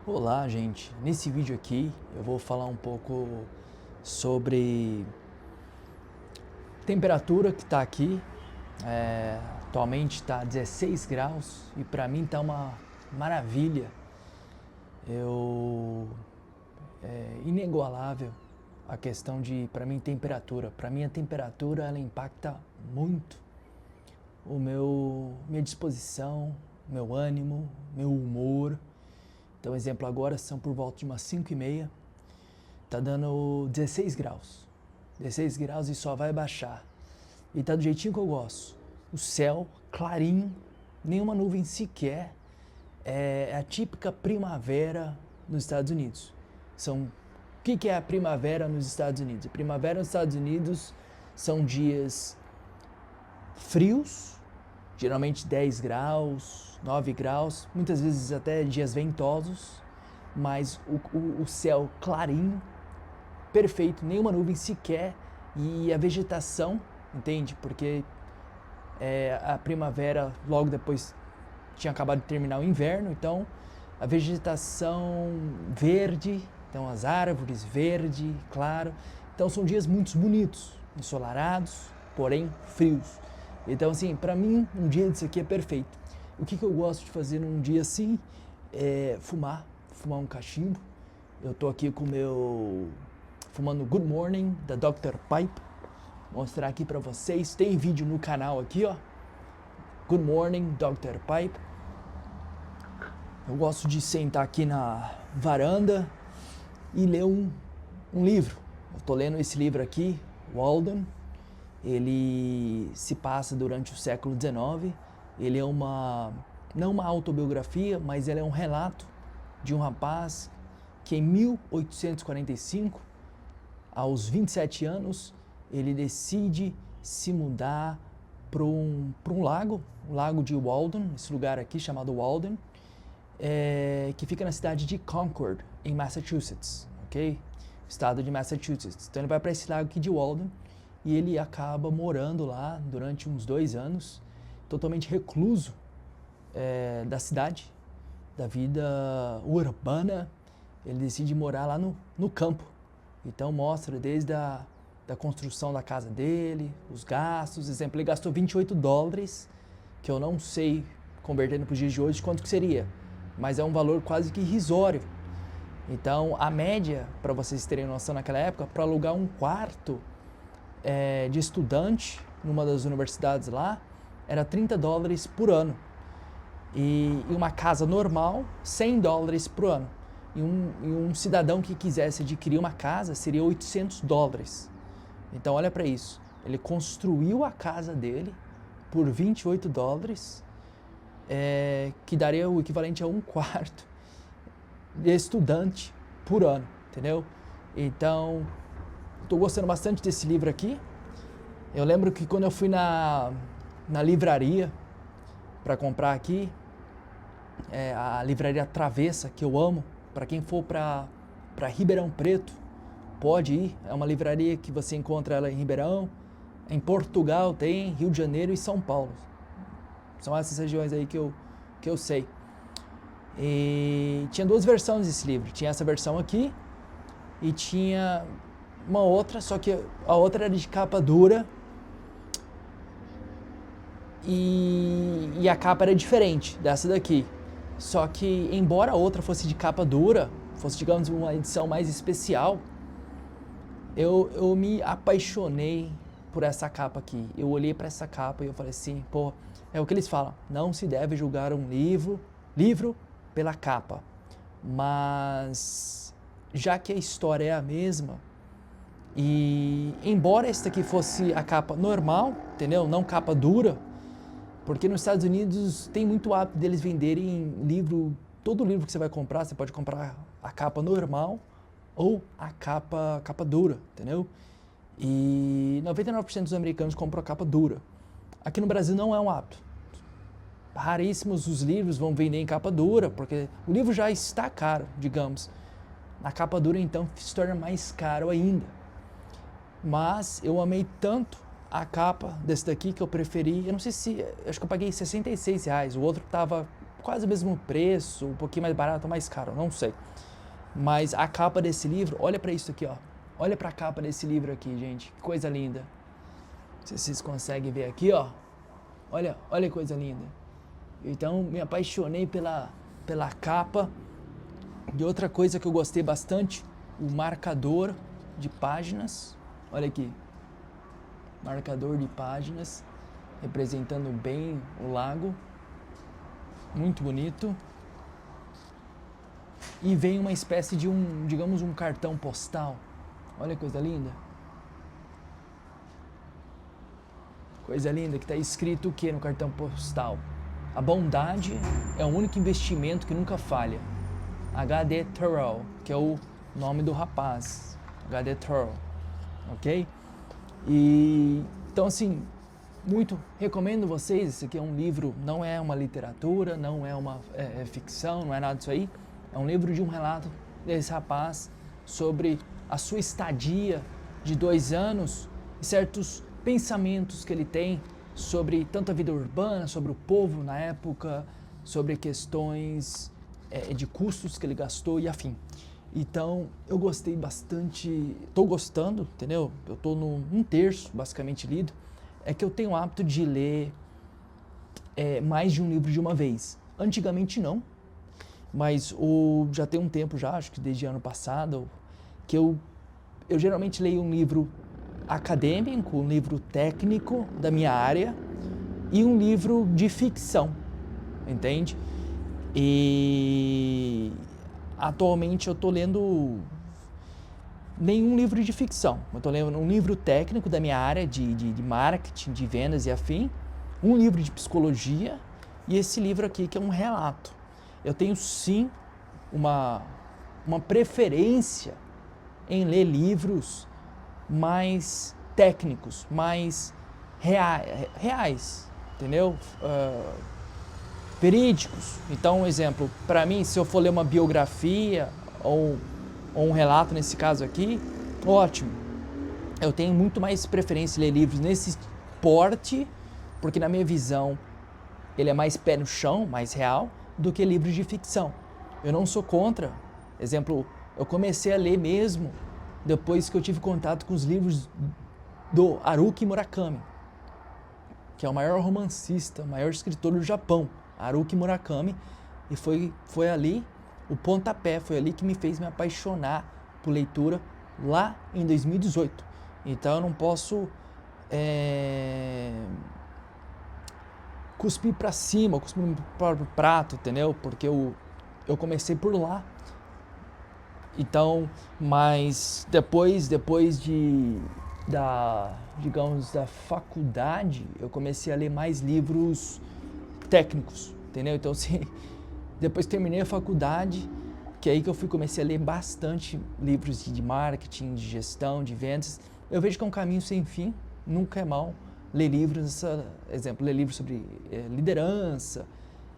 Olá, gente. Nesse vídeo aqui eu vou falar um pouco sobre temperatura que está aqui. Atualmente está 16 graus e para mim está uma maravilha. É inigualável a questão de, para mim, temperatura. Para mim a temperatura ela impacta muito minha disposição, meu ânimo, meu humor. Então, exemplo, agora são por volta de umas 5h30, tá dando 16 graus. 16 graus e só vai baixar. E tá do jeitinho que eu gosto. O céu clarinho, nenhuma nuvem sequer. É a típica primavera nos Estados Unidos. O que é a primavera nos Estados Unidos? A primavera nos Estados Unidos são dias frios, geralmente 10 graus, 9 graus, muitas vezes até dias ventosos, mas o céu clarinho, perfeito, nenhuma nuvem sequer, e a vegetação, entende? Porque a primavera logo depois tinha acabado de terminar o inverno, então a vegetação verde, então as árvores verde, claro, então são dias muito bonitos, ensolarados, porém frios. Então, assim, pra mim, um dia desse aqui é perfeito. O que eu gosto de fazer num dia assim é fumar um cachimbo. Eu tô aqui fumando Good Morning, da Dr. Pipe. Vou mostrar aqui pra vocês. Tem vídeo no canal aqui, ó. Good Morning, Dr. Pipe. Eu gosto de sentar aqui na varanda e ler um livro. Eu tô lendo esse livro aqui, Walden. Ele se passa durante o século XIX. Ele é não uma autobiografia, mas ele é um relato de um rapaz que em 1845, aos 27 anos, ele decide se mudar para um lago, o lago de Walden, esse lugar aqui chamado Walden, que fica na cidade de Concord, em Massachusetts, ok? Estado de Massachusetts. Então ele vai para esse lago aqui de Walden e ele acaba morando lá durante uns 2 anos, totalmente recluso da cidade, da vida urbana. Ele decide morar lá no campo. Então mostra desde da construção da casa dele, os gastos. Exemplo, ele gastou $28, que eu não sei, convertendo para os dias de hoje, quanto que seria, mas é um valor quase que irrisório. Então a média, para vocês terem noção naquela época, para alugar um quarto de estudante numa das universidades lá, era $30 por ano. E uma casa normal, $100 por ano. E um cidadão que quisesse adquirir uma casa seria $800. Então olha para isso. Ele construiu a casa dele por $28, que daria o equivalente a um quarto de estudante por ano, entendeu? Então, estou gostando bastante desse livro aqui. Eu lembro que quando eu fui na livraria para comprar aqui, a livraria Travessa, que eu amo, para quem for para Ribeirão Preto, pode ir. É uma livraria que você encontra ela em Ribeirão, em Portugal tem, Rio de Janeiro e São Paulo. São essas regiões aí que eu sei. E tinha 2 versões desse livro. Tinha essa versão aqui e tinha uma outra, só que a outra era de capa dura e a capa era diferente dessa daqui. Só que, embora a outra fosse de capa dura, fosse, digamos, uma edição mais especial, eu me apaixonei por essa capa aqui. Eu olhei para essa capa e eu falei assim, pô, é o que eles falam, não se deve julgar um livro pela capa. Mas, já que a história é a mesma, e embora esta aqui fosse a capa normal, entendeu? Não capa dura, porque nos Estados Unidos tem muito hábito deles venderem todo livro que você vai comprar, você pode comprar a capa normal ou a capa dura, entendeu? E 99% dos americanos compram a capa dura. Aqui no Brasil não é um hábito. Raríssimos os livros vão vender em capa dura, porque o livro já está caro, digamos. Na capa dura, então, se torna mais caro ainda. Mas eu amei tanto a capa desse daqui que eu preferi, eu não sei se, acho que eu paguei R$66, o outro estava quase o mesmo preço, um pouquinho mais barato ou mais caro, não sei. Mas a capa desse livro, olha para isso aqui, ó. Olha para a capa desse livro aqui, gente. Que coisa linda. Se vocês conseguem ver aqui, ó. Olha que coisa linda. Então, me apaixonei pela capa. E outra coisa que eu gostei bastante, o marcador de páginas. Olha aqui. Marcador de páginas, representando bem o lago. Muito bonito. E vem uma espécie de digamos, um cartão postal. Olha que coisa linda. Coisa linda, que está escrito o que no cartão postal? A bondade é o único investimento que nunca falha. H.D. Thoreau, que é o nome do rapaz. H.D. Thoreau, ok? E, então, assim, muito recomendo vocês. Esse aqui é um livro, não é uma literatura, não é uma ficção, não é nada disso aí. É um livro de um relato desse rapaz sobre a sua estadia de 2 anos e certos pensamentos que ele tem sobre tanto a vida urbana, sobre o povo na época, sobre questões de custos que ele gastou e afim. Então, eu gostei bastante, estou gostando, entendeu? Eu estou num 1/3, basicamente, lido. É que eu tenho o hábito de ler mais de um livro de uma vez. Antigamente não, mas já tem um tempo já, acho que desde ano passado, que eu geralmente leio um livro acadêmico, um livro técnico da minha área e um livro de ficção, entende? E atualmente eu estou lendo nenhum livro de ficção, eu estou lendo um livro técnico da minha área de marketing, de vendas e afim, um livro de psicologia e esse livro aqui que é um relato. Eu tenho sim uma preferência em ler livros mais técnicos, mais reais, entendeu? Verídicos. Então, um exemplo, para mim, se eu for ler uma biografia ou um relato nesse caso aqui, ótimo. Eu tenho muito mais preferência em ler livros nesse porte, porque na minha visão ele é mais pé no chão, mais real, do que livros de ficção. Eu não sou contra. Exemplo, eu comecei a ler mesmo depois que eu tive contato com os livros do Haruki Murakami, que é o maior romancista, o maior escritor do Japão, Haruki Murakami, e foi ali o pontapé, foi ali que me fez me apaixonar por leitura lá em 2018. Então eu não posso cuspir para cima, cuspir para o prato, entendeu? Porque eu comecei por lá. Então, mas depois da faculdade, eu comecei a ler mais livros técnicos, entendeu? Então, assim, depois que terminei a faculdade, que é aí que eu comecei a ler bastante livros de marketing, de gestão, de vendas. Eu vejo que é um caminho sem fim, nunca é mal ler livros, exemplo, ler livros sobre liderança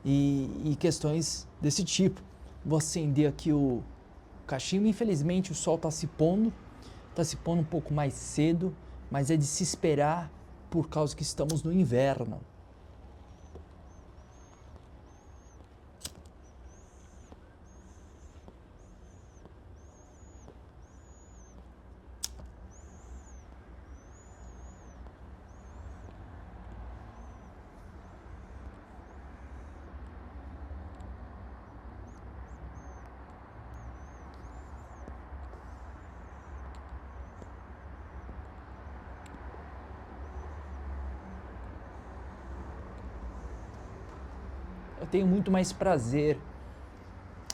e questões desse tipo. Vou acender aqui o cachimbo. Infelizmente o sol está se pondo um pouco mais cedo, mas é de se esperar por causa que estamos no inverno. Eu tenho muito mais prazer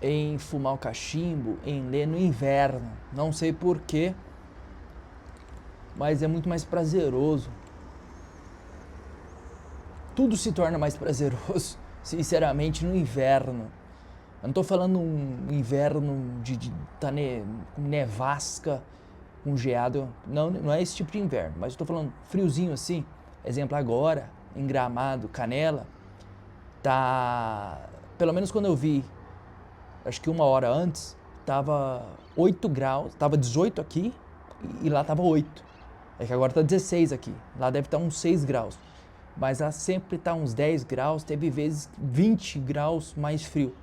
em fumar o cachimbo, em ler no inverno. Não sei porquê, mas é muito mais prazeroso. Tudo se torna mais prazeroso, sinceramente, no inverno. Eu não estou falando um inverno de com nevasca, com geado. Não é esse tipo de inverno, mas eu estou falando friozinho assim. Exemplo, agora, em Gramado, Canela, tá, pelo menos quando eu vi, acho que 1 hora antes, tava 8 graus, tava 18 aqui e lá tava 8. É que agora tá 16 aqui, lá deve estar uns 6 graus. mas ela sempre está uns 10 graus, teve vezes 20 graus mais frio.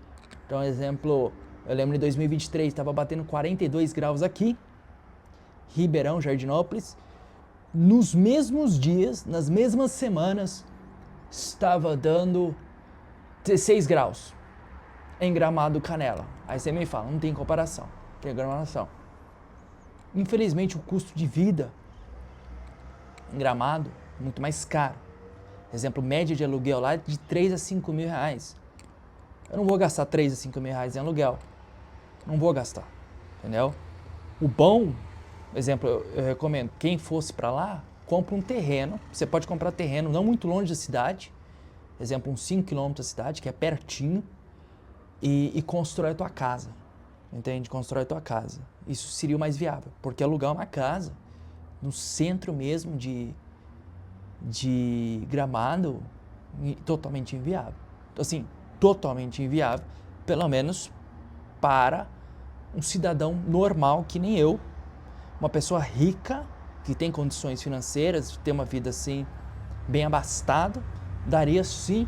Então, exemplo, eu lembro em 2023, estava batendo 42 graus aqui, Ribeirão, Jardinópolis. Nos mesmos dias, nas mesmas semanas, estava dando 16 graus em Gramado, Canela. Aí você me fala, não tem comparação, tem comparação. Infelizmente, o custo de vida em Gramado é muito mais caro. Exemplo, média de aluguel lá é de 3 a 5 mil reais. Eu não vou gastar 3 a 5 mil reais em aluguel. Não vou gastar, entendeu? O bom, exemplo, eu recomendo, quem fosse para lá, compra um terreno. Você pode comprar terreno não muito longe da cidade, exemplo, uns 5 km da cidade, que é pertinho, e constrói a tua casa, entende? Constrói a tua casa. Isso seria o mais viável, porque alugar uma casa no centro mesmo de Gramado, totalmente inviável. Assim, totalmente inviável, pelo menos para um cidadão normal que nem eu, uma pessoa rica, que tem condições financeiras, de ter uma vida assim, bem abastada, daria sim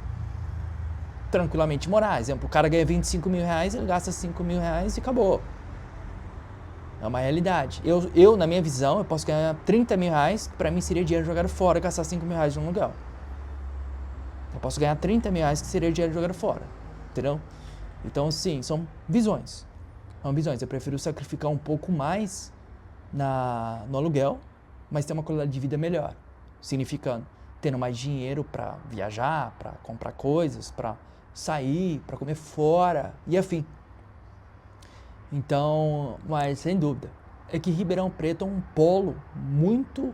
tranquilamente morar. Exemplo, o cara ganha 25 mil reais, ele gasta 5 mil reais e acabou. É uma realidade. Eu, na minha visão, eu posso ganhar 30 mil reais, que pra mim seria dinheiro jogado fora, e gastar 5 mil reais num lugar. Eu posso ganhar 30 mil reais, que seria dinheiro jogado fora. Entendeu? Então, sim, são visões. São visões. Eu prefiro sacrificar um pouco mais no aluguel, mas ter uma qualidade de vida melhor. Significando, tendo mais dinheiro para viajar, para comprar coisas, para sair, para comer fora e afim. Então, mas sem dúvida, é que Ribeirão Preto é um polo muito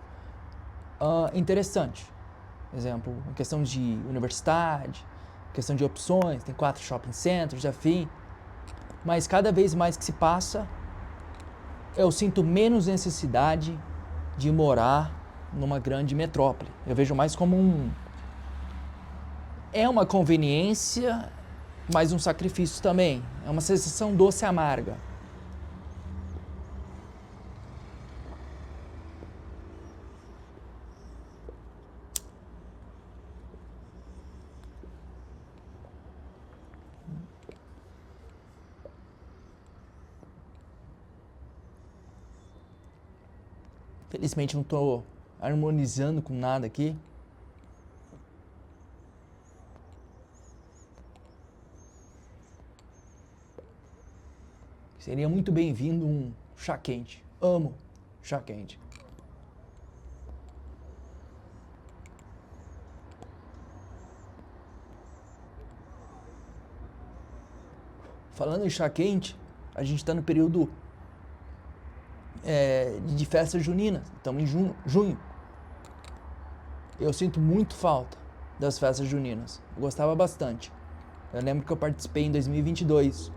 interessante. Exemplo, em questão de universidade, questão de opções, tem 4 shopping centers, afim. Mas cada vez mais que se passa, eu sinto menos necessidade de morar numa grande metrópole. Eu vejo mais como é uma conveniência, mas um sacrifício também. É uma sensação doce e amarga. Felizmente não estou harmonizando com nada aqui. Seria muito bem-vindo um chá quente. Amo chá quente. Falando em chá quente, a gente está no período de festa junina. Estamos em junho. Eu sinto muito falta das festas juninas. Eu gostava bastante. Eu lembro que eu participei em 2022,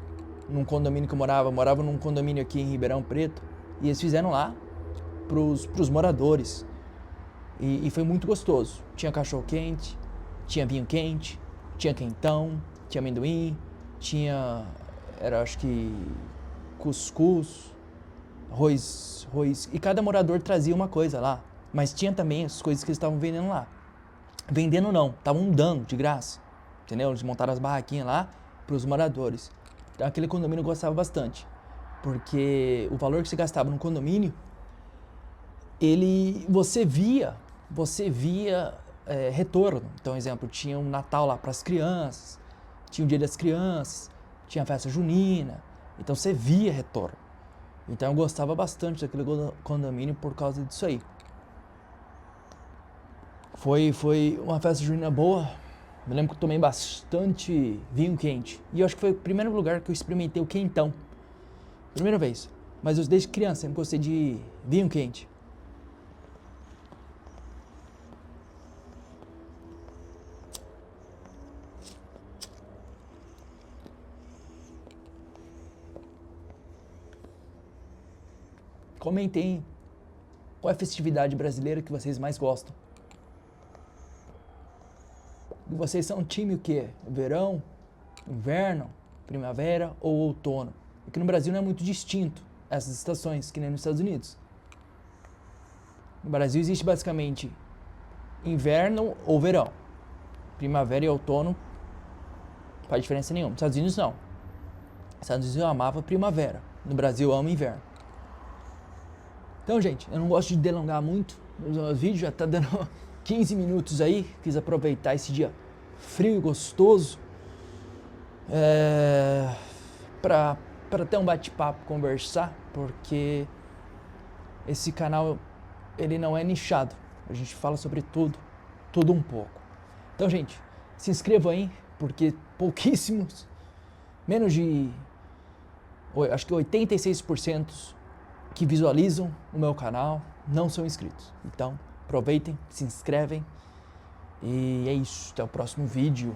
num condomínio que eu morava num condomínio aqui em Ribeirão Preto, e eles fizeram lá pros moradores. E foi muito gostoso. Tinha cachorro quente, tinha vinho quente, tinha quentão, tinha amendoim, acho que cuscuz, arroz, e cada morador trazia uma coisa lá. Mas tinha também as coisas que eles estavam vendendo lá. Vendendo não, estavam dando de graça, entendeu? Eles montaram as barraquinhas lá para os moradores. Então aquele condomínio eu gostava bastante, porque o valor que você gastava no condomínio, você via retorno. Então, exemplo, tinha um Natal lá para as crianças, tinha o Dia das Crianças, tinha a festa junina, então você via retorno. Então eu gostava bastante daquele condomínio por causa disso aí. Foi uma festa junina boa. Me lembro que eu tomei bastante vinho quente. E eu acho que foi o primeiro lugar que eu experimentei o quentão. Primeira vez. Mas eu desde criança sempre gostei de vinho quente. Comentem qual é a festividade brasileira que vocês mais gostam. E vocês são um time o quê? Verão, inverno, primavera ou outono? Aqui no Brasil não é muito distinto essas estações, que nem nos Estados Unidos. No Brasil existe basicamente inverno ou verão. Primavera e outono não faz diferença nenhuma. Nos Estados Unidos não. Nos Estados Unidos eu amava primavera. No Brasil eu amo inverno. Então, gente, eu não gosto de delongar muito. Meus vídeos já tá dando 15 minutos aí. Quis aproveitar esse dia frio e gostoso para ter um bate-papo, conversar, porque esse canal ele não é nichado. A gente fala sobre tudo um pouco. Então, gente, se inscrevam aí, porque pouquíssimos, menos de, acho que 86% que visualizam o meu canal não são inscritos. Então, aproveitem, se inscrevem e é isso. Até o próximo vídeo.